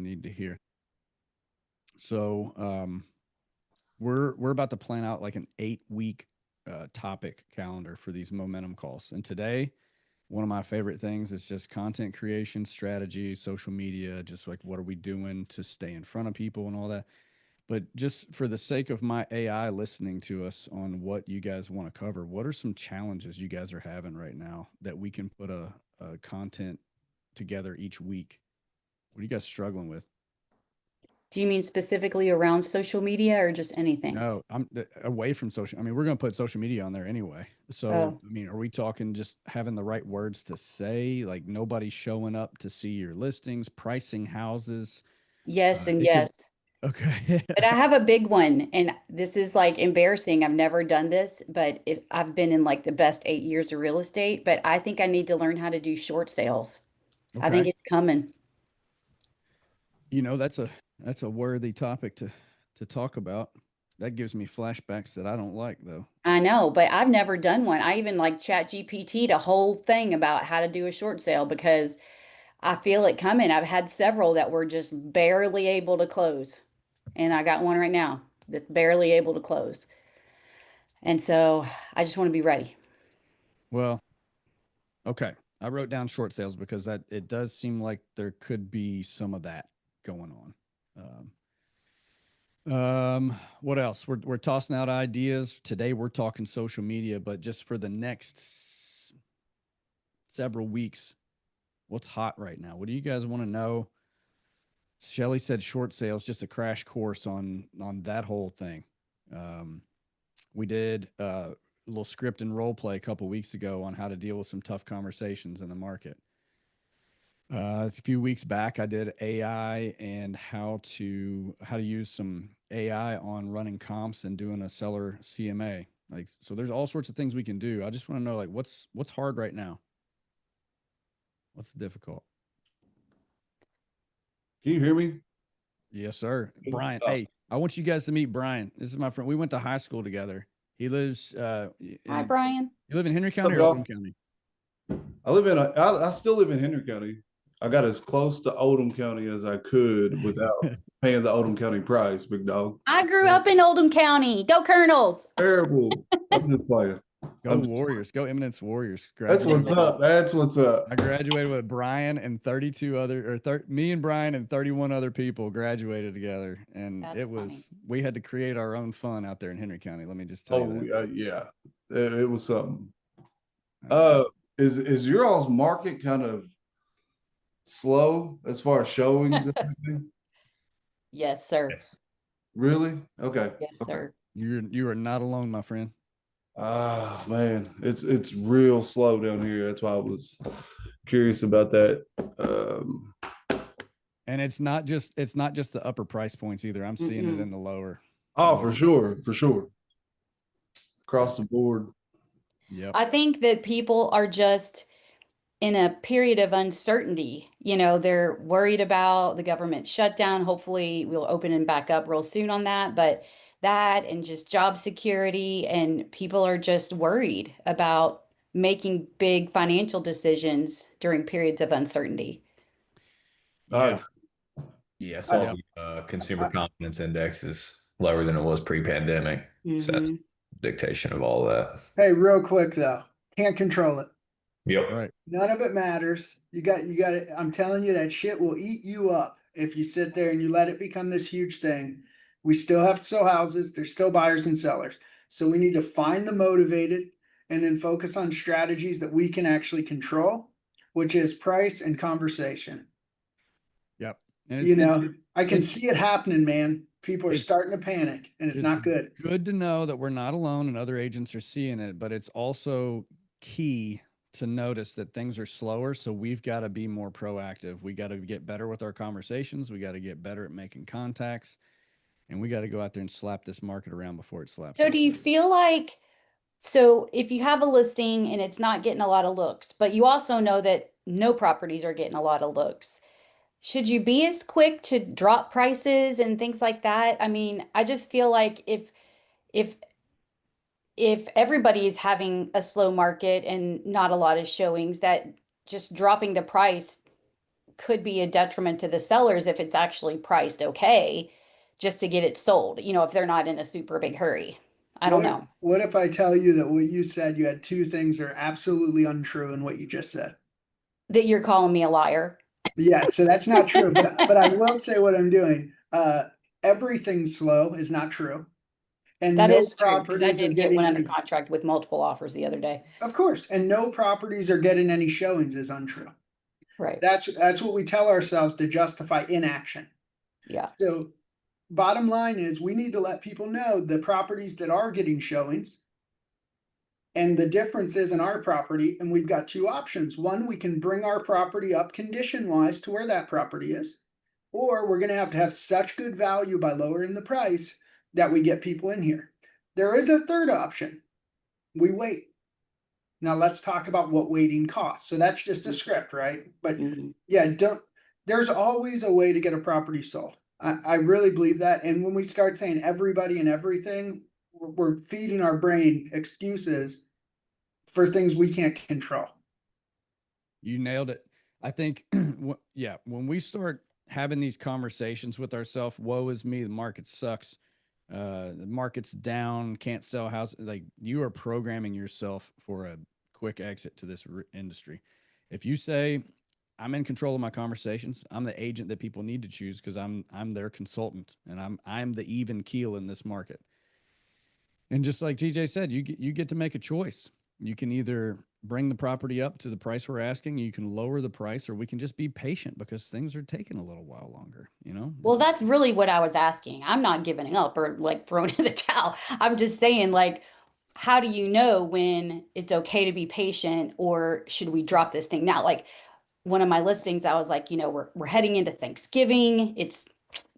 need to hear. So we're about to plan out like an 8-week topic calendar for these momentum calls. And today, one of my favorite things is just content creation strategy, social media, just like what are we doing to stay in front of people and all that. But just for the sake of my AI listening to us on what you guys want to cover, what are some challenges you guys are having right now that we can put a content together each week? What are you guys struggling with? Do you mean specifically around social media or just anything? No, I'm away from social. I mean, we're going to put social media on there anyway. So, Oh, I mean, are we talking just having the right words to say? Like nobody showing up to see your listings, pricing houses. yes and It could, yes. okay. But I have a big one, and this is like embarrassing. I've never done this, but I've been in like the best 8 years of real estate, but I think I need to learn how to do short sales. I think Okay. it's coming. You know, that's a worthy topic to talk about. That gives me flashbacks that I don't like though. I know, but I've never done one. I even like chat GPT'd a whole thing about how to do a short sale because I feel it coming. I've had several that were just barely able to close. And I got one right now that's barely able to close. And so I just want to be ready. Well, okay. I wrote down short sales because that it does seem like there could be some of that going on. What else? We're tossing out ideas. Today we're talking social media, but just for the next several weeks, what's hot right now? What do you guys want to know? Shelly said short sales, just a crash course on that whole thing. Um, we did a little script and role play a couple weeks ago on how to deal with some tough conversations in the market. A few weeks back, I did AI and how to use some AI on running comps and doing a seller CMA. Like, so there's all sorts of things we can do. I just want to know, like, what's hard right now? What's difficult? Can you hear me? Yes, sir. Brian. Oh, Hey, I want you guys to meet Brian. This is my friend. We went to high school together. He lives Hi, in. Brian. You live in Henry what's County up, or Oldham y'all? County? I still live in Henry County. I got as close to Oldham County as I could without paying the Oldham County price, big dog. I grew up in Oldham County. Go Colonels. Terrible. I'm just playing. Go I'm just, Warriors. Go Eminence Warriors. that's what's Graduated. up. That's what's up. I graduated with Brian and 32 other, me and Brian and 31 other people graduated together. And That's it funny. was, we had to create our own fun out there in Henry County. Let me just tell you Oh that. yeah, it was something. Uh, Is your all's market kind of slow as far as showings and everything? Yes, sir. Yes. Really? Okay. Yes, Okay. sir. you are not alone, my friend. Ah, man, it's real slow down here. That's why I was curious about that. And it's not just the upper price points either. I'm seeing it Mm-mm. in the lower. Oh, lower. for sure, across the board. Yep. I think that people are just in a period of uncertainty. You know, they're worried about the government shutdown. Hopefully, we'll open it back up real soon on that. But that and just job security, and people are just worried about making big financial decisions during periods of uncertainty. I, Yeah. Yeah, I saw I, Yep. the consumer I, confidence index is lower than it was pre-pandemic. So that's Hmm. dictation of all that. Hey, real quick though, can't control it. Yep. Right. None of it matters. You got it. I'm telling you, that shit will eat you up if you sit there and you let it become this huge thing. We still have to sell houses. There's still buyers and sellers. So we need to find the motivated and then focus on strategies that we can actually control, which is price and conversation. Yep. And You know, I can it's see it happening, man. People are it's starting to panic and it's it's not good. good to know that we're not alone and other agents are seeing it, but it's also key to notice that things are slower. So we've got to be more proactive. We got to get better with our conversations. We got to get better at making contacts, and we got to go out there and slap this market around before it slaps So, do us. you feel like, so if you have a listing and it's not getting a lot of looks, but you also know that no properties are getting a lot of looks, should you be as quick to drop prices and things like that? I mean, I just feel like if if everybody is having a slow market and not a lot of showings, that just dropping the price could be a detriment to the sellers if it's actually priced okay, just to get it sold, you know, if they're not in a super big hurry. I don't know. What if I tell you that what you said, you had two things that are absolutely untrue in what you just said? That you're calling me a liar. Yeah, so that's not true, but I will say what I'm doing. Everything's slow is not true. And That no is true, because I properties are did get one getting under any, contract with multiple offers the other day. of course, and no properties are getting any showings is untrue. Right. That's what we tell ourselves to justify inaction. Yeah. So bottom line is we need to let people know the properties that are getting showings and the differences in our property. And we've got two options. One, we can bring our property up condition wise to where that property is, or we're going to have such good value by lowering the price that we get people in here. There is a third option. We wait. Now let's talk about what waiting costs. So that's just a script, right? But yeah, there's always a way to get a property sold. I really believe that. And when we start saying everybody and everything, we're feeding our brain excuses for things we can't control. You nailed it. I think, yeah, when we start having these conversations with ourselves, woe is me, the market sucks. The market's down, can't sell houses. Like, you are programming yourself for a quick exit to this industry. If you say, I'm in control of my conversations, I'm the agent that people need to choose because I'm their consultant, and I'm the even keel in this market. And just like TJ said, you get to make a choice. You can either bring the property up to the price we're asking, you can lower the price, or we can just be patient because things are taking a little while longer, you know? Well, that's really what I was asking. I'm not giving up or like throwing in the towel. I'm just saying, like, how do you know when it's okay to be patient, or should we drop this thing now? Like, one of my listings, I was like, you know, we're heading into Thanksgiving. It's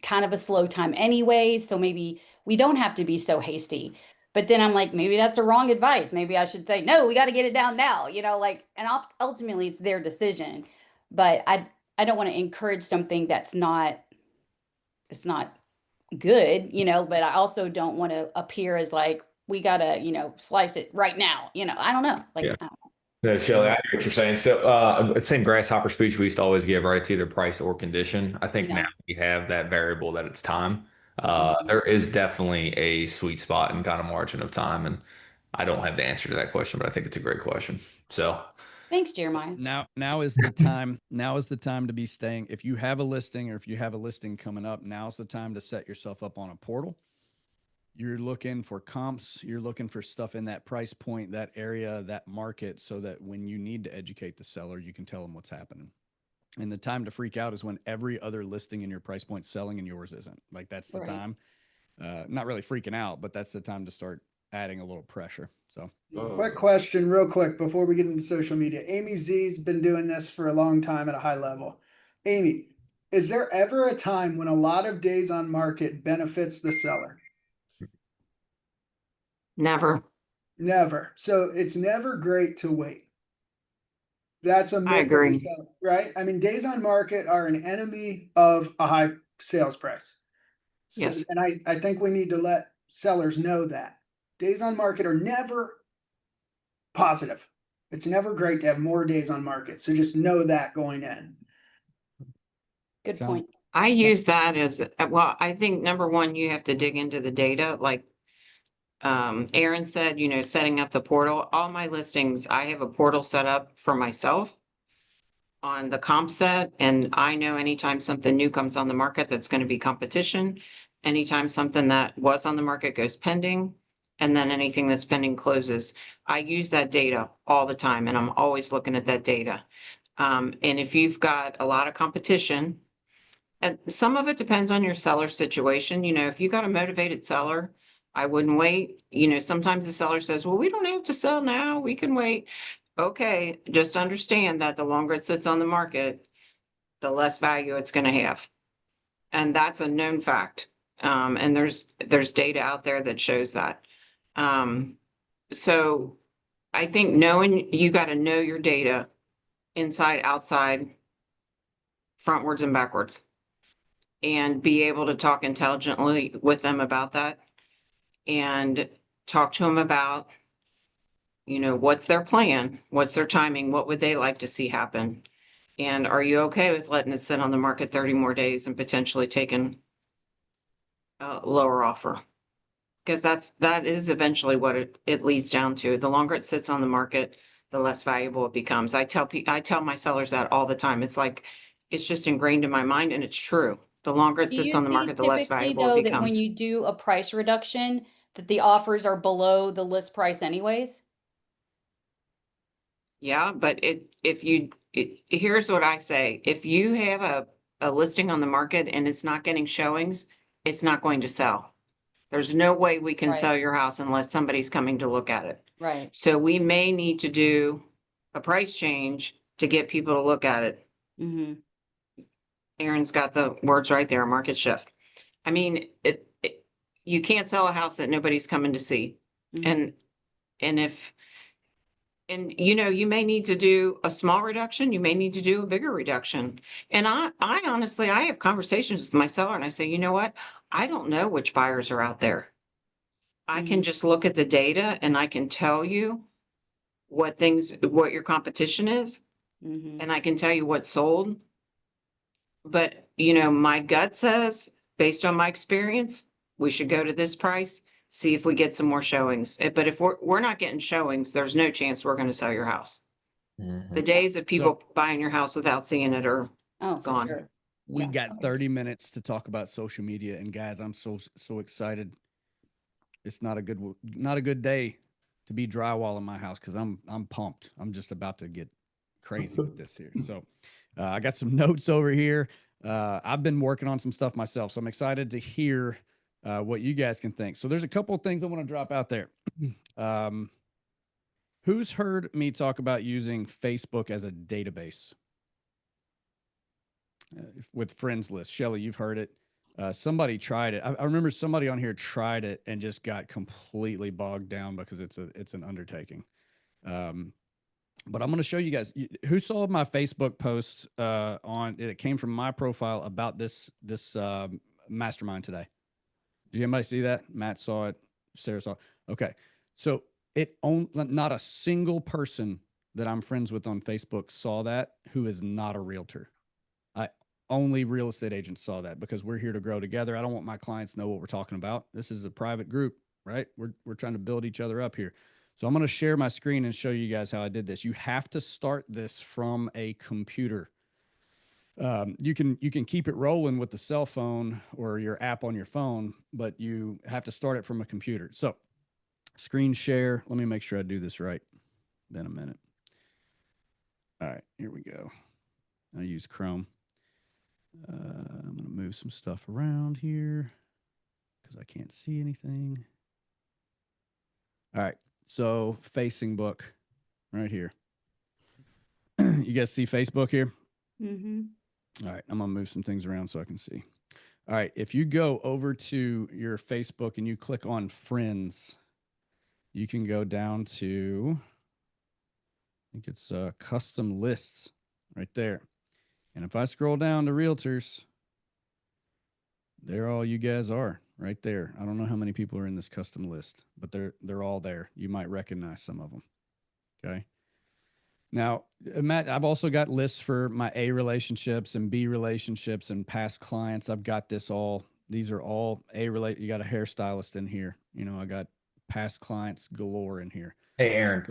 kind of a slow time anyway, so maybe we don't have to be so hasty. But then I'm like, maybe that's the wrong advice. Maybe I should say, no, we got to get it down now, you know, like, and ultimately it's their decision. But I don't want to encourage something that's not, it's not good, you know, but I also don't want to appear as like, we got to, you know, slice it right now. You know, I don't know. Like, Yeah. I don't know. No, Shelly, I hear what you're saying. So, same grasshopper speech we used to always give, right? It's either price or condition. I think Yeah. now we have that variable that it's time. Mhm. There is definitely a sweet spot and kind of margin of time, and I don't have the answer to that question, but I think it's a great question. So, Thanks, Jeremiah. Now is the time. Now is the time to be staying. If you have a listing, or if you have a listing coming up, now's the time to set yourself up on a portal. You're looking for comps. You're looking for stuff in that price point, that area, that market, so that when you need to educate the seller, you can tell them what's happening. And the time to freak out is when every other listing in your price point selling and yours isn't. Like, that's the Right. time. Not really freaking out, but that's the time to start adding a little pressure. So, Quick question, real quick, before we get into social media. Amy Z's been doing this for a long time at a high level. Amy, is there ever a time when a lot of days on market benefits the seller? Never. Never. So it's never great to wait. That's a I myth that we agree. tell, right? I mean, days on market are an enemy of a high sales price. So, Yes. and I think we need to let sellers know that days on market are never positive. It's never great to have more days on market. So just know that going in. Good Sounds- point. I use that as, well, I think number one, you have to dig into the data, like Aaron said, you know, setting up the portal. All my listings, I have a portal set up for myself on the comp set, and I know anytime something new comes on the market that's going to be competition, anytime something that was on the market goes pending, and then anything that's pending closes. I use that data all the time, and I'm always looking at that data. And if you've got a lot of competition, and some of it depends on your seller situation. You know, if you got a motivated seller, I wouldn't wait. You know, sometimes the seller says, well, we don't have to sell now, we can wait. Okay, just understand that the longer it sits on the market, the less value it's gonna have. And that's a known fact. And there's data out there that shows that. So I think knowing, you gotta know your data inside, outside, frontwards and backwards, and be able to talk intelligently with them about that, and talk to them about, you know, what's their plan, what's their timing, what would they like to see happen. And are you okay with letting it sit on the market 30 more days and potentially taking a lower offer? Because that is eventually what it leads down to. The longer it sits on the market, the less valuable it becomes. I tell my sellers that all the time. It's like, it's just ingrained in my mind, and it's true. The longer it Do sits you on the see market, the less typically valuable it though that when becomes. you do a price reduction, that the offers are below the list price anyways? Yeah, but here's what I say. If you have a listing on the market and it's not getting showings, it's not going to sell. There's no way we can Right. sell your house unless somebody's coming to look at it. Right. So we may need to do a price change to get people to look at it. Mm-hmm. Aaron's got the words right there, market shift. I mean, you can't sell a house that nobody's coming to see. Mm-hmm. And you may need to do a small reduction, you may need to do a bigger reduction. And I honestly, I have conversations with my seller and I say, you know what? I don't know which buyers are out there. I can Mhm. just look at the data and I can tell you what your competition is, Mm-hmm. and I can tell you what's sold. But, my gut says, based on my experience, we should go to this price, see if we get some more showings. But if we're not getting showings, there's no chance we're going to sell your house. The days of people buying your house without seeing it are Oh, for gone. sure. We Yeah. got 30 minutes to talk about social media, and guys, I'm so excited. It's not a good day to be drywall in my house because I'm pumped. I'm just about to get crazy with this here. So I got some notes over here. I've been working on some stuff myself, so I'm excited to hear what you guys can think. So there's a couple of things I want to drop out there. Who's heard me talk about using Facebook as a database with friends list? Shelly, you've heard it. Somebody tried it. I remember somebody on here tried it and just got completely bogged down because it's an undertaking. But I'm going to show you guys who saw my Facebook post on it came from my profile about this mastermind today. Did anybody see that? Matt saw it. Sarah saw it. Okay. So not a single person that I'm friends with on Facebook saw that who is not a realtor. Only real estate agents saw that because we're here to grow together. I don't want my clients to know what we're talking about. This is a private group, right? We're trying to build each other up here. So I'm going to share my screen and show you guys how I did this. You have to start this from a computer. You can keep it rolling with the cell phone or your app on your phone, but you have to start it from a computer. So screen share. Let me make sure I do this right. Been a minute. All right, here we go. I use Chrome. I'm going to move some stuff around here because I can't see anything. All right. So facing book right here. You guys see Facebook here? Mm-hmm. All right. I'm going to move some things around so I can see. All right. If you go over to your Facebook and you click on friends, you can go down to, I think it's custom lists right there. And if I scroll down to realtors, there all you guys are right there. I don't know how many people are in this custom list, but they're all there. You might recognize some of them. Okay. Now, Matt, I've also got lists for my A relationships and B relationships and past clients. I've got this all. These are all A relate. You got a hairstylist in here. I got past clients galore in here. Hey, Aaron,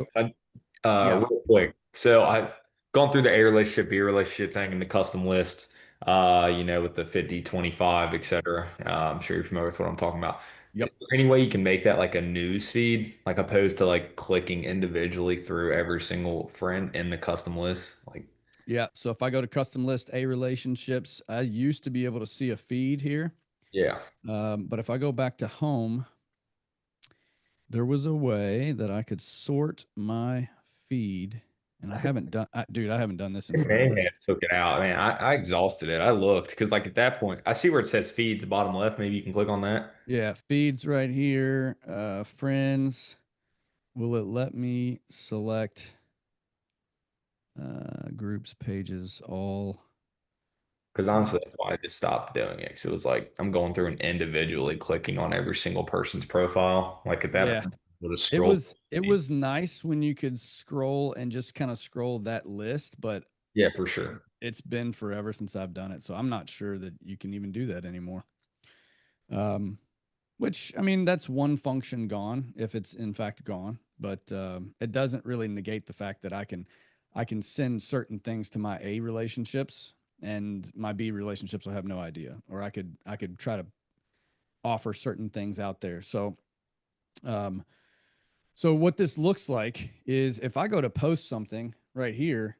Yeah. real quick. So I've gone through the A relationship, B relationship thing in the custom list, with the 50, 25, et cetera. I'm sure you're familiar with what I'm talking about. Yep. Is there any way you can make that like a news feed, like opposed to like clicking individually through every single friend in the custom list? Like, Yeah. So if I go to custom list A relationships, I used to be able to see a feed here. yeah. But if I go back to home, there was a way that I could sort my feed, and I haven't done this in They may forever. have took it out. Man, I exhausted it. I looked because like at that point, I see where it says feeds, the bottom left. Maybe you can click on that. Yeah, feeds right here. Friends. Will it let me select groups, pages, all? Because honestly, that's why I just stopped doing it. Because it was like I'm going through and individually clicking on every single person's profile. Like at that Yeah. point, we'll just It scroll. was nice when you could scroll and just kind of scroll that list, but Yeah, for sure. it's been forever since I've done it. So I'm not sure that you can even do that anymore. Which, I mean, that's one function gone if it's in fact gone, but it doesn't really negate the fact that I can send certain things to my A relationships and my B relationships will have no idea, or I could try to offer certain things out there. So, so what this looks like is if I go to post something right here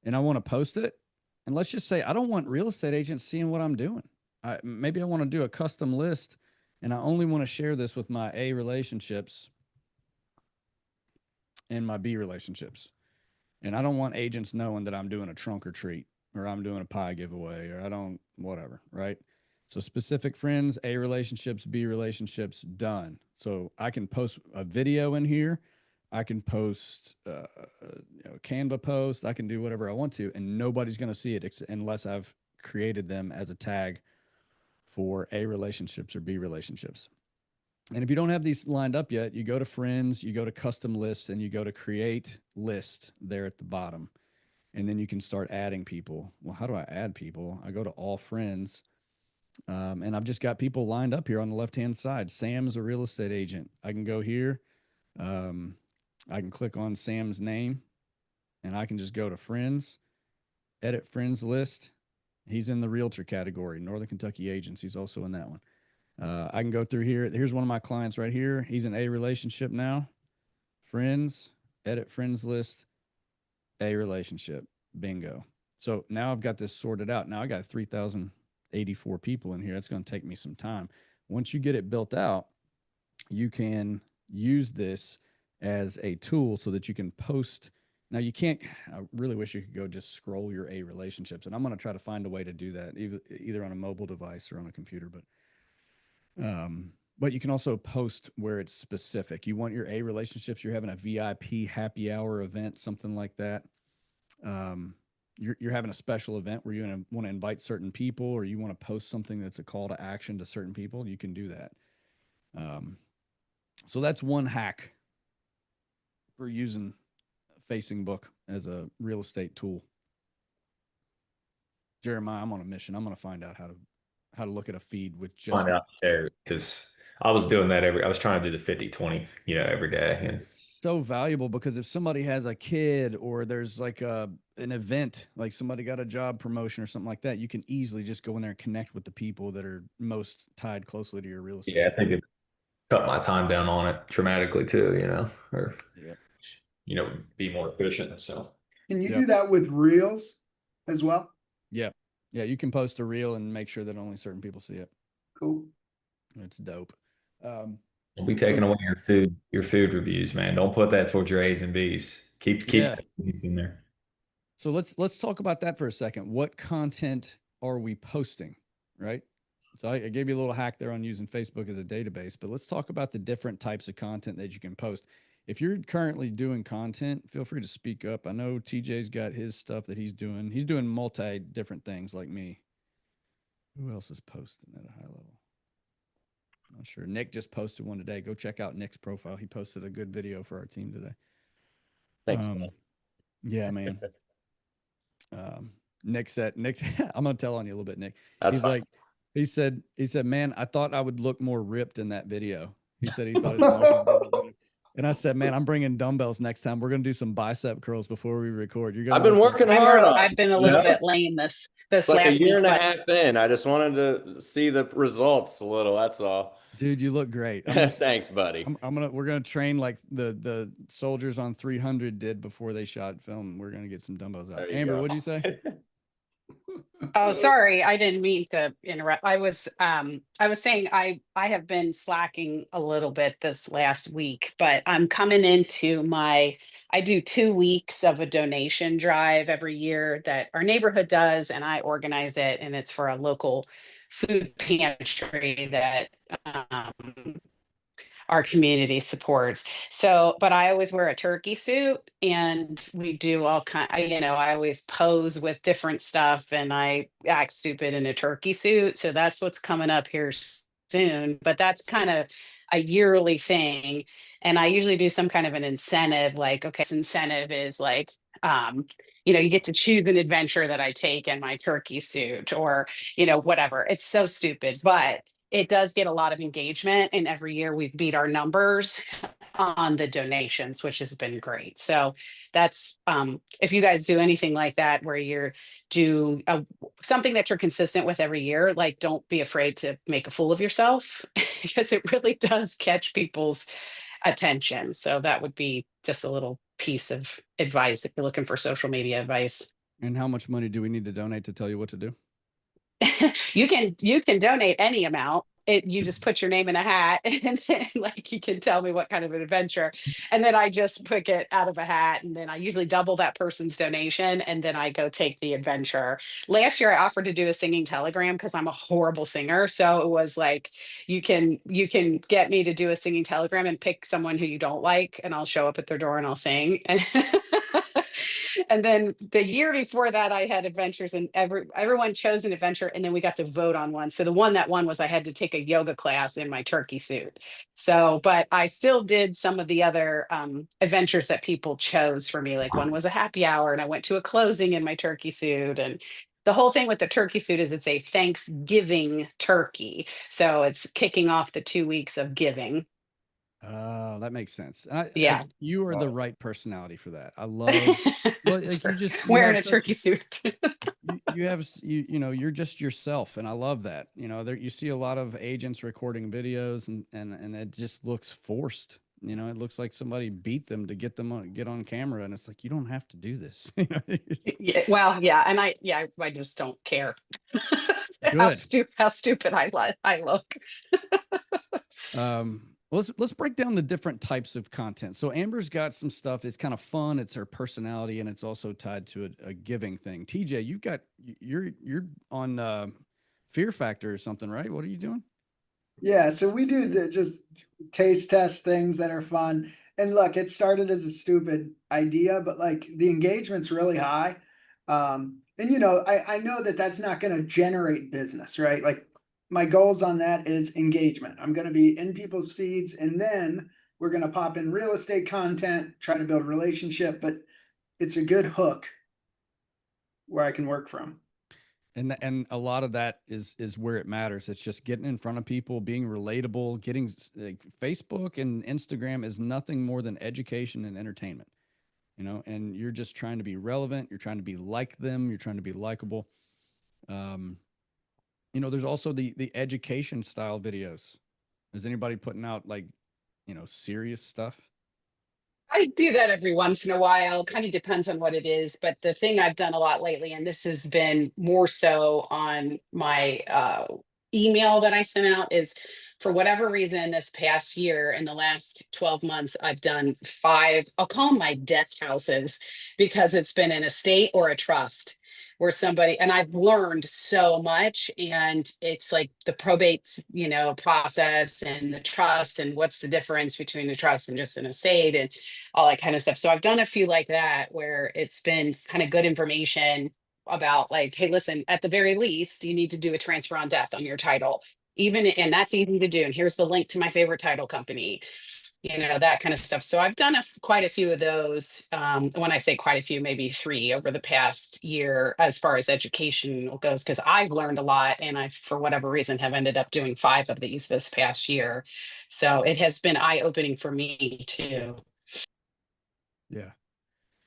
and I want to post it, and let's just say I don't want real estate agents seeing what I'm doing. Maybe I want to do a custom list and I only want to share this with my A relationships and my B relationships. And I don't want agents knowing that I'm doing a trunk or treat or I'm doing a pie giveaway or I don't, whatever, right? So specific friends, A relationships, B relationships, done. So I can post a video in here. I can post Canva post. I can do whatever I want to, and nobody's going to see it unless I've created them as a tag for A relationships or B relationships. And if you don't have these lined up yet, you go to friends, you go to custom lists, and you go to create list there at the bottom. And then you can start adding people. Well, how do I add people? I go to all friends. And I've just got people lined up here on the left-hand side. Sam's a real estate agent. I can go here. I can click on Sam's name and I can just go to friends, edit friends list. He's in the realtor category, Northern Kentucky agents. He's also in that one. I can go through here. Here's one of my clients right here. He's in A relationship now. Friends, edit friends list, A relationship. Bingo. So now I've got this sorted out. Now I got 3,084 people in here. That's going to take me some time. Once you get it built out, you can use this as a tool so that you can post. Now you can't, I really wish you could go just scroll your A relationships. And I'm going to try to find a way to do that either on a mobile device or on a computer, but you can also post where it's specific. You want your A relationships, you're having a VIP happy hour event, something like that. You're having a special event where you want to invite certain people, or you want to post something that's a call to action to certain people, you can do that. So that's one hack for using Facebook as a real estate tool. Jeremiah, I'm on a mission. I'm going to find out how to look at a feed with just Find out there, because I was doing that I was trying to do the 50-20, every day. And so valuable, because if somebody has a kid or there's like an event, like somebody got a job promotion or something like that, you can easily just go in there and connect with the people that are most tied closely to your real estate. yeah, I think it cut my time down on it dramatically too, or, be more efficient. So Can you do that with reels as well? Yeah. Yeah. You can post a reel and make sure that only certain people see it. Cool. It's dope. Don't be taking away your food reviews, man. Don't put that towards your A's and B's. Keep these in there. So let's talk about that for a second. What content are we posting, right? So I gave you a little hack there on using Facebook as a database, but let's talk about the different types of content that you can post. If you're currently doing content, feel free to speak up. I know TJ's got his stuff that he's doing. He's doing multi different things like me. Who else is posting at a high level? I'm not sure. Nick just posted one today. Go check out Nick's profile. He posted a good video for our team today. Thanks, man. Yeah, man. Nick said, I'm going to tell on you a little bit, Nick. That's He's fine. like, he said, man, I thought I would look more ripped in that video. He said he thought his muscles would be better. And I said, man, I'm bringing dumbbells next time. We're going to do some bicep curls before we record. You're gonna I've been working hard on it. I've been a little bit lame this It's like last a year week, and a but half in. I just wanted to see the results a little. That's all. Dude, you look great. Thanks, buddy. We're gonna train like the soldiers on 300 did before they shot film. We're gonna get some dumbbells out. Amber, what'd you say? oh, sorry, I didn't mean to interrupt. I was saying I have been slacking a little bit this last week, but I'm coming into I do 2 weeks of a donation drive every year that our neighborhood does, and I organize it, and it's for a local food pantry that our community supports. So, but I always wear a turkey suit, and we do all I always pose with different stuff, and I act stupid in a turkey suit. So that's what's coming up here soon, but that's kind of a yearly thing. And I usually do some kind of an incentive, like, okay, this incentive is like, you get to choose an adventure that I take in my turkey suit, or, whatever. It's so stupid, but it does get a lot of engagement. And every year we've beat our numbers on the donations, which has been great. So that's, if you guys do anything like that, where you're do something that you're consistent with every year, like, don't be afraid to make a fool of yourself because it really does catch people's attention. So that would be just a little piece of advice if you're looking for social media advice. And how much money do we need to donate to tell you what to do? You can donate any amount. You just put your name in a hat, and then, like, you can tell me what kind of an adventure, and then I just pick it out of a hat, and then I usually double that person's donation, and then I go take the adventure. Last year I offered to do a singing telegram because I'm a horrible singer, so it was like, you can get me to do a singing telegram and pick someone who you don't like, and I'll show up at their door and I'll sing. And then the year before that, I had adventures, and everyone chose an adventure, and then we got to vote on one. So the one that won was I had to take a yoga class in my turkey suit. So, but I still did some of the other adventures that people chose for me. Like, one was a happy hour, and I went to a closing in my turkey suit. And the whole thing with the turkey suit is it's a Thanksgiving turkey. So it's kicking off the 2 weeks of giving. Oh, that makes sense. Yeah. You are the right personality for that. I love, well, like, you Wearing have a turkey suit. you're just yourself. And I love that. You see a lot of agents recording videos, and it just looks forced. It looks like somebody beat them to get on camera. And it's like, you don't have to do this. Yeah, well, yeah, and I just don't care how Good. stupid I look. Let's break down the different types of content. So Amber's got some stuff that's kind of fun. It's her personality, and it's also tied to a giving thing. TJ, you're on Fear Factor or something, right? What are you doing? Yeah, so we do just taste test things that are fun. And look, it started as a stupid idea, but like the engagement's really high. And I know that that's not going to generate business, right? Like, my goals on that is engagement. I'm going to be in people's feeds, and then we're going to pop in real estate content, try to build a relationship, but it's a good hook where I can work from. And a lot of that is where it matters. It's just getting in front of people, being relatable, getting Facebook and Instagram is nothing more than education and entertainment, and you're just trying to be relevant. You're trying to be like them. You're trying to be likable. There's also the education style videos. Is anybody putting out, like, serious stuff? I do that every once in a while. Kind of depends on what it is. But the thing I've done a lot lately, and this has been more so on my email that I sent out, is, for whatever reason, this past year, in the last 12 months, I've done 5, I'll call them my death houses, because it's been an estate or a trust where somebody, and I've learned so much. And it's like the probate, process, and the trust, and what's the difference between the trust and just an estate, and all that kind of stuff. So I've done a few like that where it's been kind of good information about, like, hey, listen, at the very least, you need to do a transfer on death on your title. And that's easy to do. And here's the link to my favorite title company, that kind of stuff. So I've done quite a few of those. When I say quite a few, maybe 3 over the past year, as far as education goes, because I've learned a lot, and I, for whatever reason, have ended up doing 5 of these this past year. So it has been eye-opening for me too. Yeah.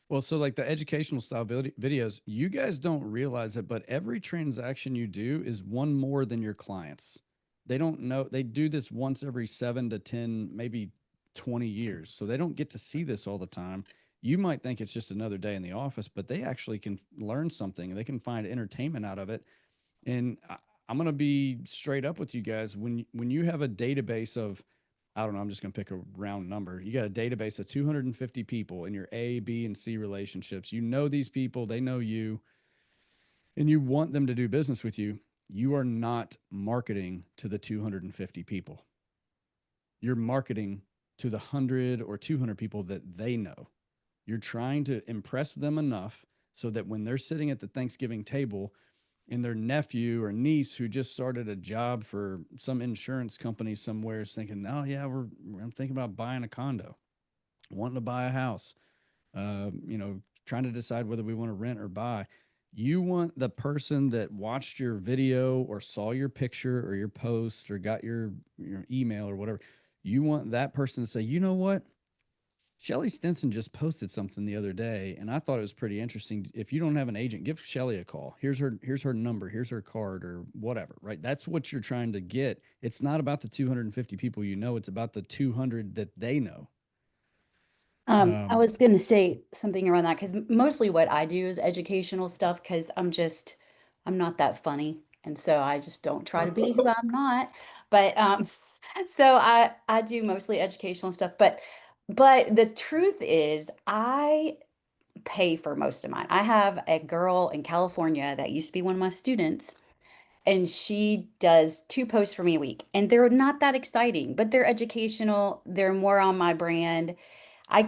Well, so, like, the educational style videos, you guys don't realize it, but every transaction you do is one more than your clients. They don't know. They do this once every 7 to 10, maybe 20 years. So they don't get to see this all the time. You might think it's just another day in the office, but they actually can learn something. They can find entertainment out of it. And I'm going to be straight up with you guys. When you have a database of, I don't know, I'm just going to pick a round number. You got a database of 250 people in your A, B, and C relationships. You know these people, they know you, and you want them to do business with you. You are not marketing to the 250 people. You're marketing to the 100 or 200 people that they know. You're trying to impress them enough so that when they're sitting at the Thanksgiving table, and their nephew or niece who just started a job for some insurance company somewhere is thinking, oh yeah, I'm thinking about buying a condo, wanting to buy a house, trying to decide whether we want to rent or buy. You want the person that watched your video or saw your picture or your post or got your email or whatever. You want that person to say, you know what? Shelly Stinson just posted something the other day, and I thought it was pretty interesting. If you don't have an agent, give Shelly a call. Here's her number, here's her card, or whatever, right? That's what you're trying to get. It's not about the 250 people you know, it's about the 200 that they know. I was going to say something around that because mostly what I do is educational stuff because I'm not that funny. And so I just don't try to be who I'm not. But so I do mostly educational stuff. But the truth is I pay for most of mine. I have a girl in California that used to be one of my students, and she does 2 posts for me a week. And they're not that exciting, but they're educational. They're more on my brand. I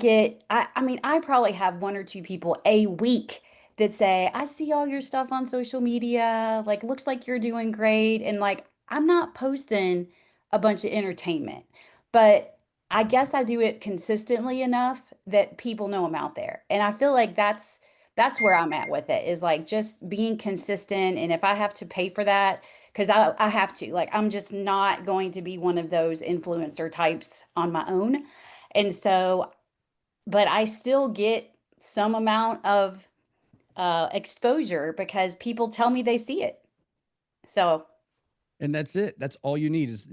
mean, I probably have 1 or 2 people a week that say, I see all your stuff on social media. Like, looks like you're doing great. And like, I'm not posting a bunch of entertainment, but I guess I do it consistently enough that people know I'm out there. And I feel like that's where I'm at with it, is like just being consistent. And if I have to pay for that, because I have to, like, I'm just not going to be one of those influencer types on my own. And so, but I still get some amount of exposure because people tell me they see it. So, And that's it. That's all you need is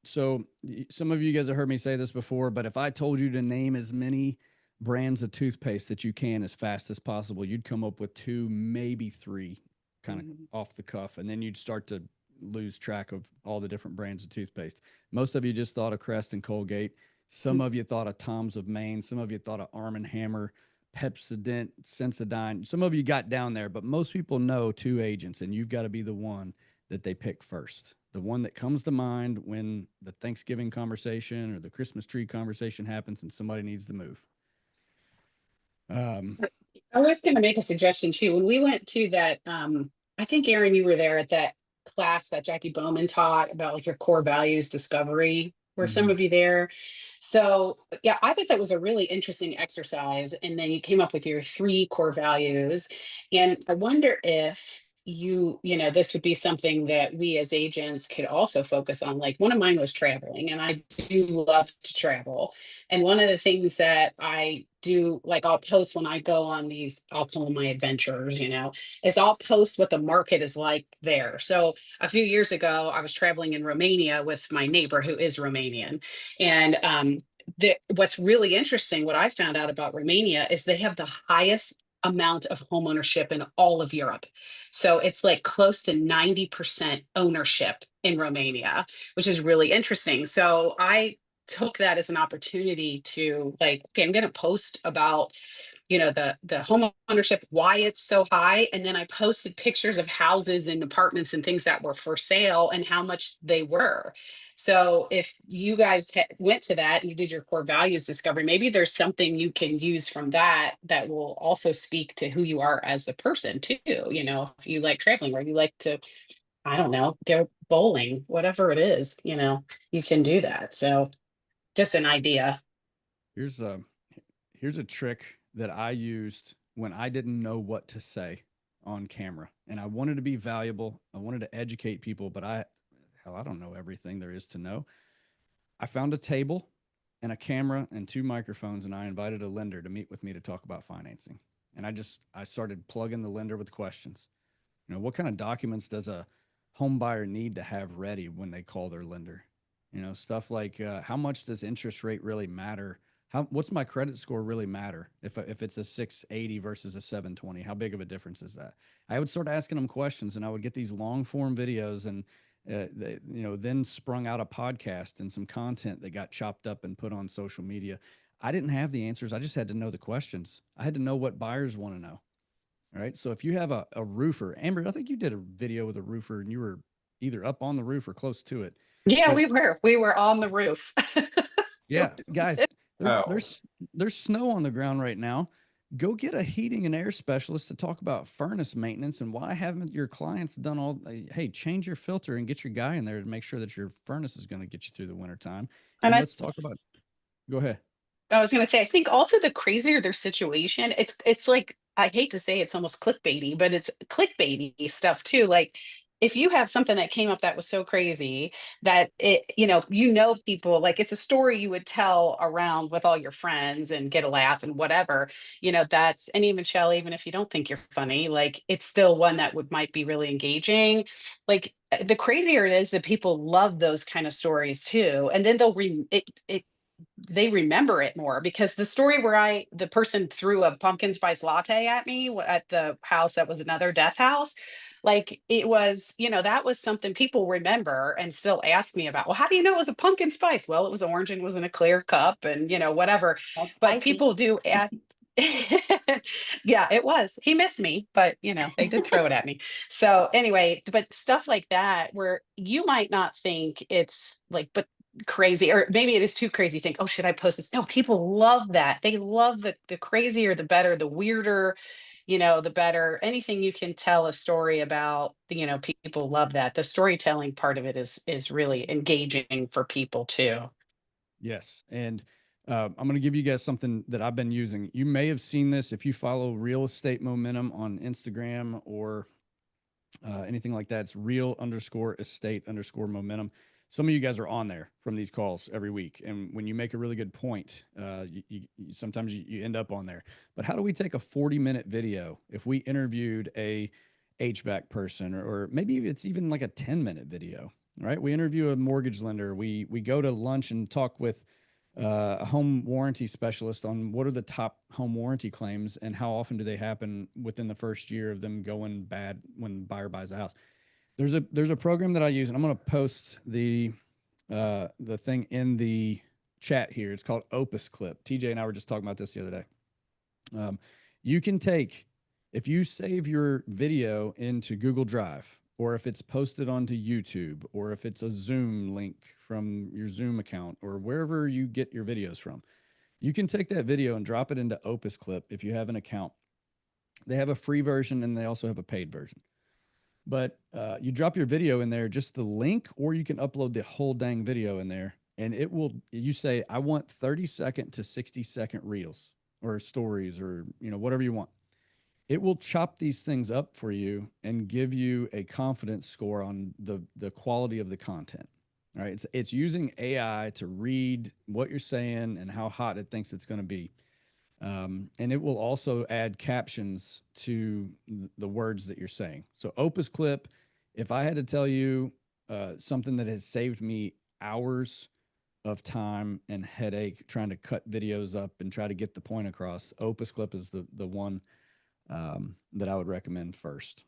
so some of you guys have heard me say this before, but if I told you to name as many brands of toothpaste that you can as fast as possible, you'd come up with 2, maybe 3 kind of off the cuff. And then you'd start to lose track of all the different brands of toothpaste. Most of you just thought of Crest and Colgate. Some of you thought of Tom's of Maine. Some of you thought of Arm & Hammer, Pepsodent, Sensodyne. Some of you got down there, but most people know 2 agents, and you've got to be the one that they pick first, the one that comes to mind when the Thanksgiving conversation or the Christmas tree conversation happens and somebody needs to move. I was going to make a suggestion too. When we went to that, I think Aaron, you were there at that class that Jackie Bowman taught about like your core values discovery. Were some of you there? So yeah, I thought that was a really interesting exercise. And then you came up with your 3 core values. And I wonder if this would be something that we as agents could also focus on. Like, one of mine was traveling, and I do love to travel. And one of the things that I do, like, I'll post when I go on these, I'll call them my adventures, is I'll post what the market is like there. So a few years ago, I was traveling in Romania with my neighbor who is Romanian. And what's really interesting, what I found out about Romania, is they have the highest amount of home ownership in all of Europe. So it's like close to 90% ownership in Romania, which is really interesting. So I took that as an opportunity to, like, okay, I'm going to post about the home ownership, why it's so high. And then I posted pictures of houses and apartments and things that were for sale and how much they were. So if you guys went to that and you did your core values discovery, maybe there's something you can use from that that will also speak to who you are as a person too. If you like traveling or you like to, I don't know, go bowling, whatever it is, you can do that. So just an idea. Here's a trick that I used when I didn't know what to say on camera, and I wanted to be valuable. I wanted to educate people, but I don't know everything there is to know. I found a table and a camera and 2 microphones, and I invited a lender to meet with me to talk about financing. And I started plugging the lender with questions. What kind of documents does a home buyer need to have ready when they call their lender? Stuff like how much does interest rate really matter? What's my credit score really matter if it's a 680 versus a 720? How big of a difference is that? I would start asking them questions, and I would get these long form videos, and then sprung out a podcast and some content that got chopped up and put on social media. I didn't have the answers. I just had to know the questions. I had to know what buyers want to know. All right. So if you have a roofer, Amber, I think you did a video with a roofer, and you were either up on the roof or close to it. Yeah, But we were on the roof. yeah, guys, there's snow on the ground right now. Go get a heating and air specialist to talk about furnace maintenance, and why haven't your clients done all, hey, change your filter and get your guy in there to make sure that your furnace is going to get you through the wintertime. And let's talk about, go ahead. I was going to say, I think also the crazier their situation, it's like I hate to say it's almost clickbaity, but it's clickbaity stuff too. Like if you have something that came up that was so crazy that people, like it's a story you would tell around with all your friends and get a laugh and whatever, and even Shelley, even if you don't think you're funny, like it's still one that might be really engaging. Like the crazier it is that people love those kind of stories too. And then they remember it more, because the story where the person threw a pumpkin spice latte at me at the house that was another death house, like it was, that was something people remember and still ask me about. Well, how do you know it was a pumpkin spice? Well, it was orange and was in a clear cup and, whatever. That's But spicy. people do ask. Yeah, it was. He missed me, but they did throw it at me. So anyway, but stuff like that where you might not think it's like, but crazy, or maybe it is too crazy, think, oh, should I post this? No, people love that. They love the crazier the better, the weirder, the better. Anything you can tell a story about, people love that. The storytelling part of it is really engaging for people too. Yes. And I'm going to give you guys something that I've been using. You may have seen this if you follow Real Estate Momentum on Instagram or anything like that. It's real_estate_momentum. Some of you guys are on there from these calls every week. And when you make a really good point, sometimes you end up on there. But how do we take a 40-minute video if we interviewed a HVAC person, or maybe it's even like a 10-minute video, right? We interview a mortgage lender. We go to lunch and talk with a home warranty specialist on what are the top home warranty claims and how often do they happen within the first year of them going bad when the buyer buys a house. There's a program that I use, and I'm going to post the thing in the chat here. It's called Opus Clip. TJ and I were just talking about this the other day. You can take, if you save your video into Google Drive, or if it's posted onto YouTube, or if it's a Zoom link from your Zoom account, or wherever you get your videos from, you can take that video and drop it into Opus Clip if you have an account. They have a free version and they also have a paid version. But you drop your video in there, just the link, or you can upload the whole dang video in there, and you say, I want 30-second to 60-second reels or stories or, whatever you want. It will chop these things up for you and give you a confidence score on the quality of the content. All right. It's using AI to read what you're saying and how hot it thinks it's going to be. And it will also add captions to the words that you're saying. So Opus Clip, if I had to tell you something that has saved me hours of time and headache trying to cut videos up and try to get the point across, Opus Clip is the one that I would recommend first.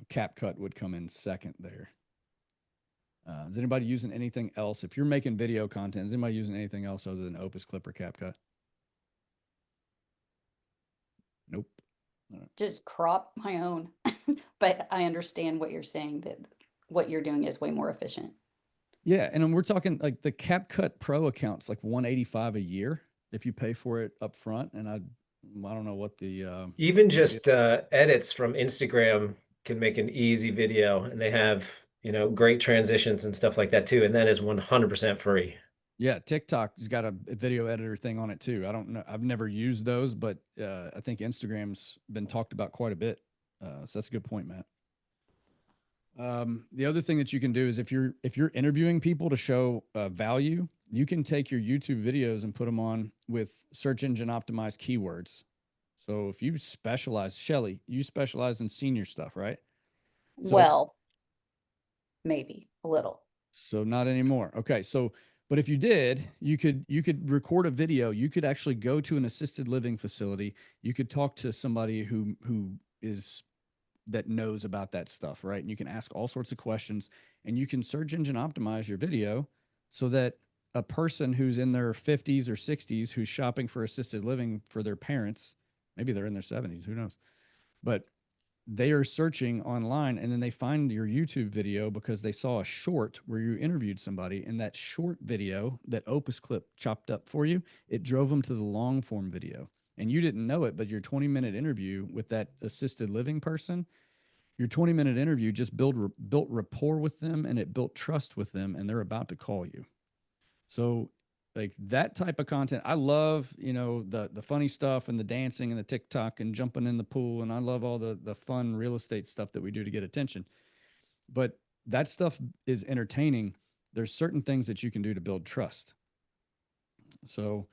CapCut would come in second there. Is anybody using anything else? If you're making video content, is anybody using anything else other than Opus Clip or CapCut? Nope. Just crop my own. But I understand what you're saying, that what you're doing is way more efficient. Yeah, and we're talking like the CapCut Pro account's like $185 a year if you pay for it up front. And I don't know what the even just edits from Instagram can make an easy video, and they have great transitions and stuff like that too. And that is 100% free. Yeah, TikTok's got a video editor thing on it too. I don't know. I've never used those, but I think Instagram's been talked about quite a bit. So that's a good point, Matt. The other thing that you can do is if you're interviewing people to show value, you can take your YouTube videos and put them on with search engine optimized keywords. So if you specialize, Shelley, you specialize in senior stuff, right? So, Well, maybe a little. So not anymore. Okay. So, but if you did, you could record a video. You could actually go to an assisted living facility. You could talk to somebody who that knows about that stuff, right? And you can ask all sorts of questions, and you can search engine optimize your video so that a person who's in their 50s or 60s who's shopping for assisted living for their parents, maybe they're in their 70s, who knows, but they are searching online, and then they find your YouTube video because they saw a short where you interviewed somebody, and that short video that Opus Clip chopped up for you, it drove them to the long form video. And you didn't know it, but your 20-minute interview with that assisted living person, your 20-minute interview just built rapport with them, and it built trust with them, and they're about to call you. So like that type of content. I love, you know, the funny stuff and the dancing and the TikTok and jumping in the pool. And I love all the fun real estate stuff that we do to get attention. But that stuff is entertaining. There's certain things that you can do to build trust. So,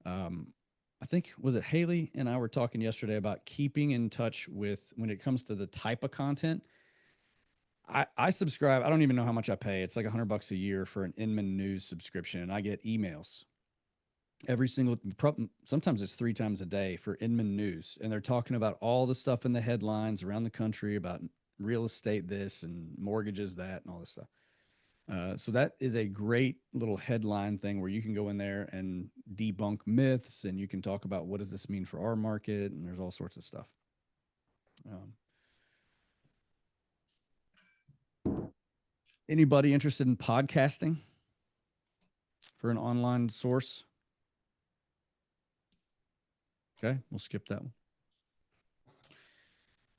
I think, was it Haley and I were talking yesterday about keeping in touch with when it comes to the type of content. I subscribe. I don't even know how much I pay. It's like $100 a year for an Inman News subscription, and I get emails every single. Sometimes it's 3 times a day for Inman News, and they're talking about all the stuff in the headlines around the country about real estate, this and mortgages, that, and all this stuff. So that is a great little headline thing where you can go in there and debunk myths, and you can talk about what does this mean for our market, and there's all sorts of stuff. Anybody interested in podcasting for an online source? Okay, we'll skip that one.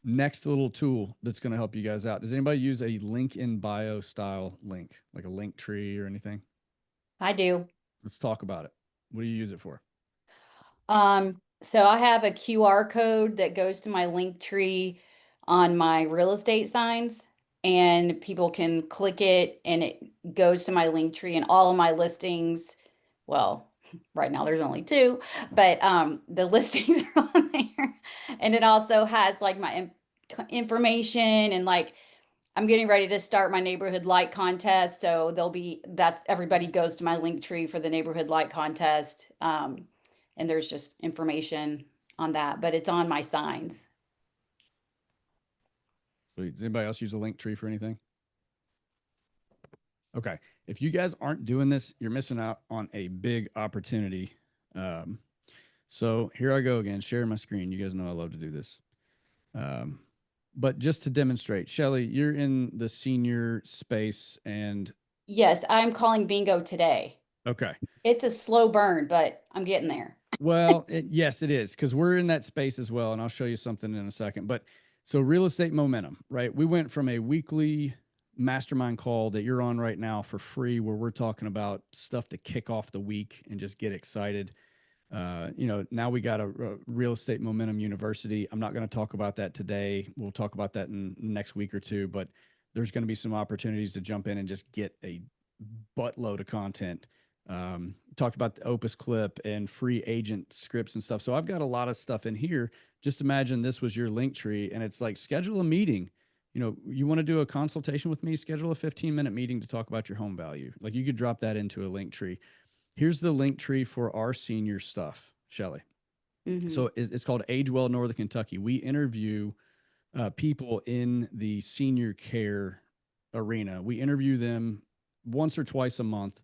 Next little tool that's going to help you guys out. Does anybody use a link in bio style link, like a link tree or anything? I do. Let's talk about it. What do you use it for? So I have a QR code that goes to my link tree on my real estate signs, and people can click it and it goes to my link tree and all of my listings. Well, right now there's only 2, but the listings are on there. And it also has like my information, and like I'm getting ready to start my neighborhood light contest. So that's everybody goes to my link tree for the neighborhood light contest. And there's just information on that, but it's on my signs. Sweet. Does anybody else use a link tree for anything? Okay. If you guys aren't doing this, you're missing out on a big opportunity. So here I go again, sharing my screen. You guys know I love to do this. But just to demonstrate, Shelly, you're in the senior space and. Yes, I'm calling bingo today. Okay. It's a slow burn, but I'm getting there. Well, yes, it is, because we're in that space as well. And I'll show you something in a second. But so real estate momentum, right? We went from a weekly mastermind call that you're on right now for free, where we're talking about stuff to kick off the week and just get excited. Now we got a real estate momentum university. I'm not going to talk about that today. We'll talk about that in the next week or two, but there's going to be some opportunities to jump in and just get a buttload of content. Talked about the Opus clip and free agent scripts and stuff. So I've got a lot of stuff in here. Just imagine this was your link tree, and it's like, schedule a meeting. You know, you want to do a consultation with me, schedule a 15-minute meeting to talk about your home value. Like, you could drop that into a link tree. Here's the link tree for our senior stuff, Shelly. Mm-hmm. So it's called Age Well Northern Kentucky. We interview people in the senior care arena. We interview them once or twice a month.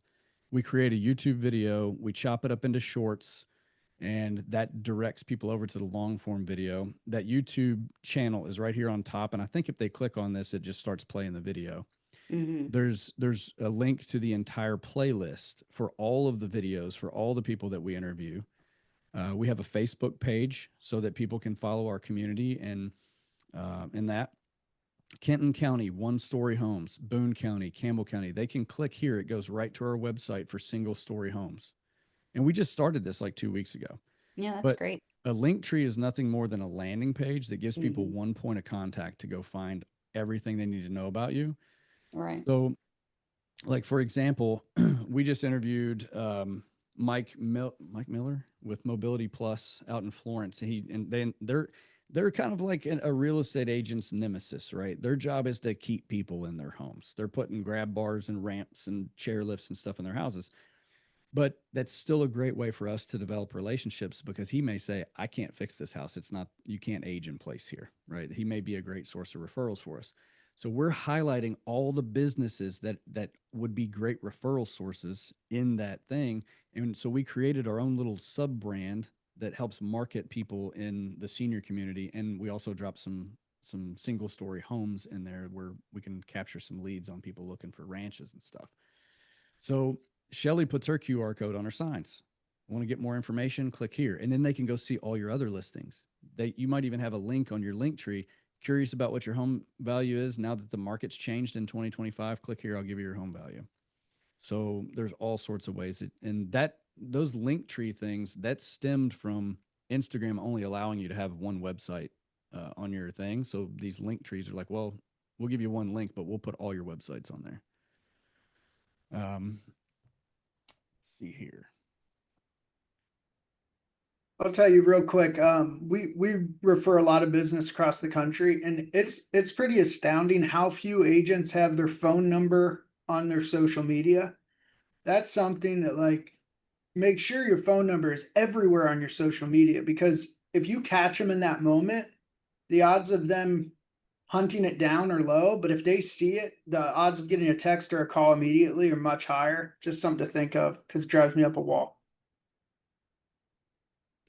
We create a YouTube video, we chop it up into shorts, and that directs people over to the long form video. That YouTube channel is right here on top. And I think if they click on this, it just starts playing the video. Mm-hmm. There's a link to the entire playlist for all of the videos for all the people that we interview. We have a Facebook page so that people can follow our community, and in that. Kenton County, one-story homes, Boone County, Campbell County. They can click here. It goes right to our website for single-story homes. And we just started this like 2 weeks ago. Yeah, that's great. A link tree is nothing more than a landing page that gives people one point of contact to go find everything they need to know about you. Right. So, like, for example, we just interviewed Mike Miller with Mobility Plus out in Florence. They're kind of like a real estate agent's nemesis, right? Their job is to keep people in their homes. They're putting grab bars and ramps and chair lifts and stuff in their houses. But that's still a great way for us to develop relationships, because he may say, I can't fix this house. You can't age in place here, right? He may be a great source of referrals for us. So we're highlighting all the businesses that would be great referral sources in that thing. And so we created our own little sub brand that helps market people in the senior community. And we also drop some single story homes in there where we can capture some leads on people looking for ranches and stuff. So Shelly puts her QR code on her signs. Want to get more information? Click here. And then they can go see all your other listings. You might even have a link on your link tree. Curious about what your home value is now that the market's changed in 2025? Click here. I'll give you your home value. So there's all sorts of ways. And those link tree things, that stemmed from Instagram only allowing you to have one website on your thing. So these link trees are like, well, we'll give you one link, but we'll put all your websites on there. Let's see here. I'll tell you real quick. We refer a lot of business across the country, and it's pretty astounding how few agents have their phone number on their social media. That's something that, like, make sure your phone number is everywhere on your social media, because if you catch them in that moment, the odds of them hunting it down are low. But if they see it, the odds of getting a text or a call immediately are much higher. Just something to think of, because it drives me up a wall.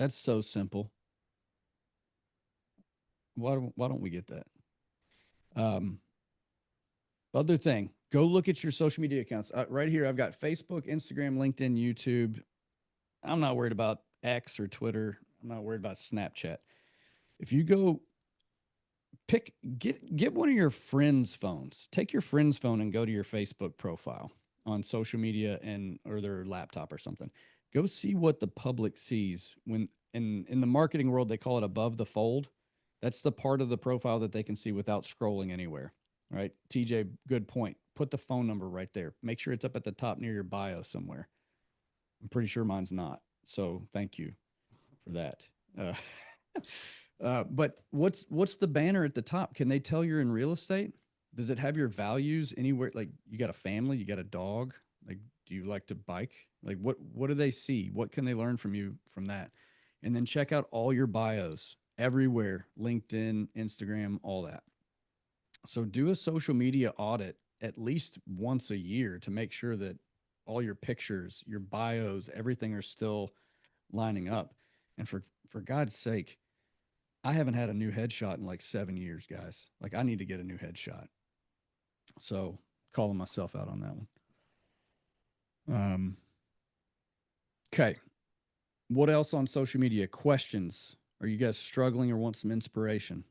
That's so simple. Why don't we get that? Other thing, go look at your social media accounts. Right here, I've got Facebook, Instagram, LinkedIn, YouTube. I'm not worried about X or Twitter. I'm not worried about Snapchat. If you go get one of your friends' phones, take your friend's phone and go to your Facebook profile on social media or their laptop or something. Go see what the public sees when in the marketing world, they call it above the fold. That's the part of the profile that they can see without scrolling anywhere. Right? TJ, good point. Put the phone number right there. Make sure it's up at the top near your bio somewhere. I'm pretty sure mine's not. So thank you for that. But what's the banner at the top? Can they tell you're in real estate? Does it have your values anywhere? Like, you got a family, you got a dog. Like, do you like to bike? Like, what do they see? What can they learn from you from that? And then check out all your bios everywhere, LinkedIn, Instagram, all that. So do a social media audit at least once a year to make sure that all your pictures, your bios, everything are still lining up. And for God's sake, I haven't had a new headshot in like 7 years, guys. Like, I need to get a new headshot. So calling myself out on that one. Okay. What else on social media? Questions? Are you guys struggling or want some inspiration?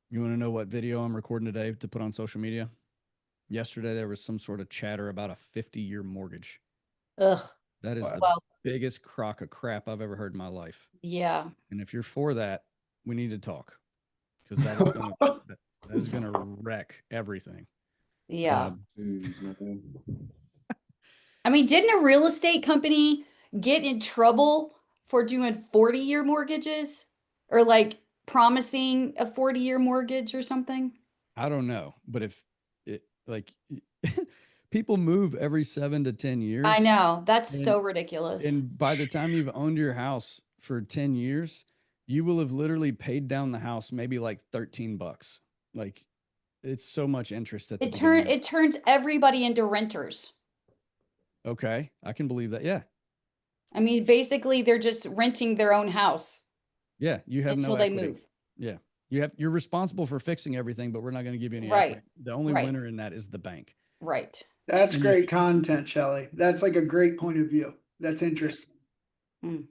You want to know what video I'm recording today to put on social media? Yesterday, there was some sort of chatter about a 50-year mortgage. Ugh. That is the Well, biggest crock of crap I've ever heard in my life. yeah. And if you're for that, we need to talk, because that is going to wreck everything. Yeah. Jeez, man. I mean, didn't a real estate company get in trouble for doing 40-year mortgages, or like promising a 40-year mortgage or something? I don't know, but if it like people move every 7 to 10 years. I know. That's and, so ridiculous. And by the time you've owned your house for 10 years, you will have literally paid down the house maybe like $13. Like, it's so much interest at the beginning. It turns everybody into renters. Okay, I can believe that. Yeah. I mean, basically, they're just renting their own house. Yeah, you have until no they equity. move. Yeah, you're responsible for fixing everything, but we're not going to give you any Right. equity. The only Right. winner in that is the bank. Right. That's And great content, Shelley. That's like a great point of view. That's interesting. Okay.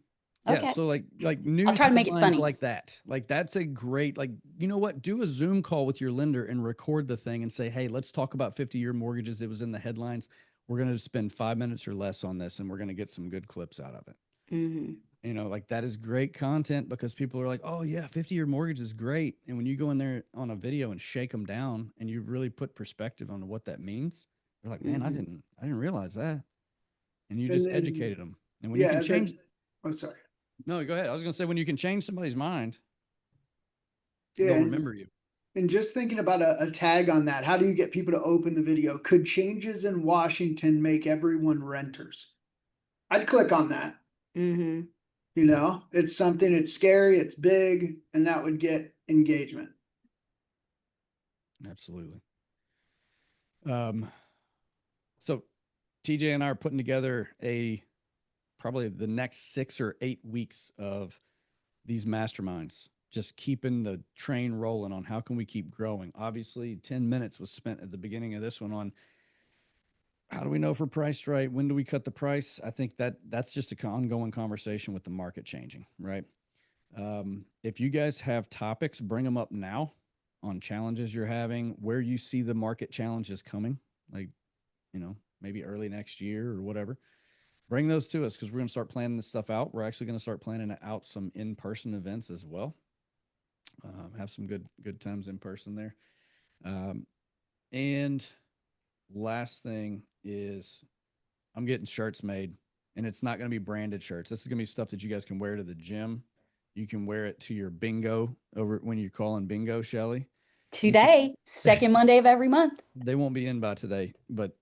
Yeah, so like news try to make it headlines funny. like that. Like, that's a great, like, you know what? Do a Zoom call with your lender and record the thing and say, hey, let's talk about 50-year mortgages. It was in the headlines. We're going to spend 5 minutes or less on this, and we're going to get some good clips out of it. Mm-hmm. You know, like, that is great content, because people are like, oh yeah, 50-year mortgage is great. And when you go in there on a video and shake them down and you really put perspective on what that means, they're like, man, I didn't realize that. And you just educated them. And when you can change, oh, sorry. no, go ahead. I was going to say, when you can change somebody's mind, Yeah, they'll and- remember you. And just thinking about a tag on that, how do you get people to open the video? Could changes in Washington make everyone renters? I'd click on that. Mm-hmm. You know, it's something, it's scary, it's big, and that would get engagement. Absolutely. So TJ and I are putting together probably the next 6 or 8 weeks of these masterminds, just keeping the train rolling on how can we keep growing. Obviously, 10 minutes was spent at the beginning of this one on how do we know if we're priced right? When do we cut the price? I think that's just an ongoing conversation with the market changing, right? If you guys have topics, bring them up now. on challenges you're having, where you see the market challenges coming, like, maybe early next year or whatever. Bring those to us because we're going to start planning this stuff out. We're actually going to start planning out some in-person events as well. Have some good times in person there. And last thing is I'm getting shirts made, and it's not going to be branded shirts. This is going to be stuff that you guys can wear to the gym. You can wear it to your bingo over when you're calling bingo, Shelly. Today, second Monday of every month. They won't be in by today, but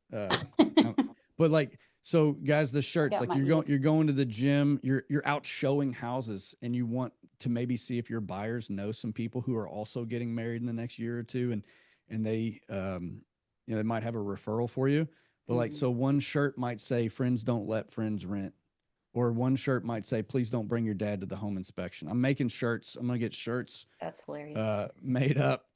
like, so guys, the shirts, got like my you're going to the gym, you're out showing houses, and you want to maybe see if your buyers know some people who are also getting married in the next year or two, and they they might have a referral for you. But like, so one shirt might say friends don't let friends rent, or one shirt might say please don't bring your dad to the home inspection. I'm making shirts. I'm gonna get shirts That's hilarious. made up.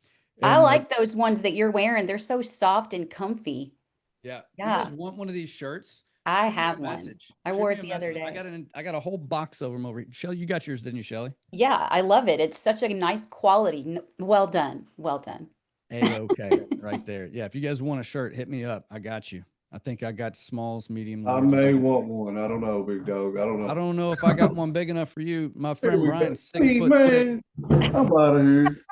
I And like those ones that you're wearing. They're so soft and comfy. yeah. You Yeah. guys want one of these shirts? I Shoot me a have one. message. I Shoot wore me it a the other message. day. I got a whole box of them over here. Shelly, you got yours, didn't you, Shelly? Yeah, I love it. It's such a nice quality. Well done. Well done. A-okay, right there. Yeah, if you guys want a shirt, hit me up. I got you. I think I got smalls, medium, I larges. may want one. I don't know, big dog. I don't know. I don't know if I got one big enough for you. My Here friend we go. Brian's Hey, 6'6". I'm out of here.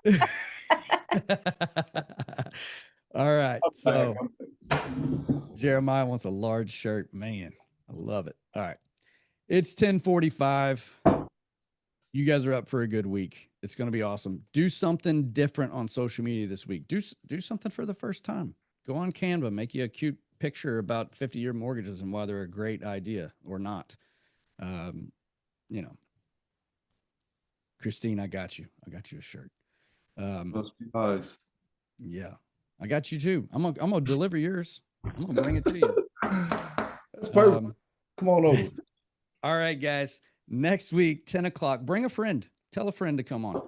All right. I'm So back. Jeremiah wants a large shirt. Man, I love it. All right. It's 10:45. You guys are up for a good week. It's going to be awesome. Do something different on social media this week. Do something for the first time. Go on Canva, make you a cute picture about 50-year mortgages and why they're a great idea or not. Christine, I got you. I got you a shirt. Must be nice. Yeah, I got you too. I'm gonna deliver yours. I'm gonna bring it to you. That's perfect. Come on over. All right, guys. Next week, 10 o'clock. Bring a friend. Tell a friend to come on.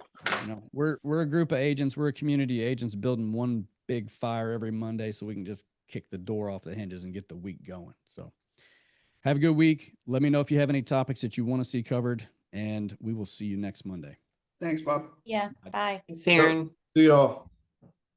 We're a group of agents. We're a community agents building one big fire every Monday so we can just kick the door off the hinges and get the week going. So have a good week. Let me know if you have any topics that you want to see covered, and we will see you next Monday. Thanks, Bob. Yeah. Bye. Thanks, Aaron. See y'all.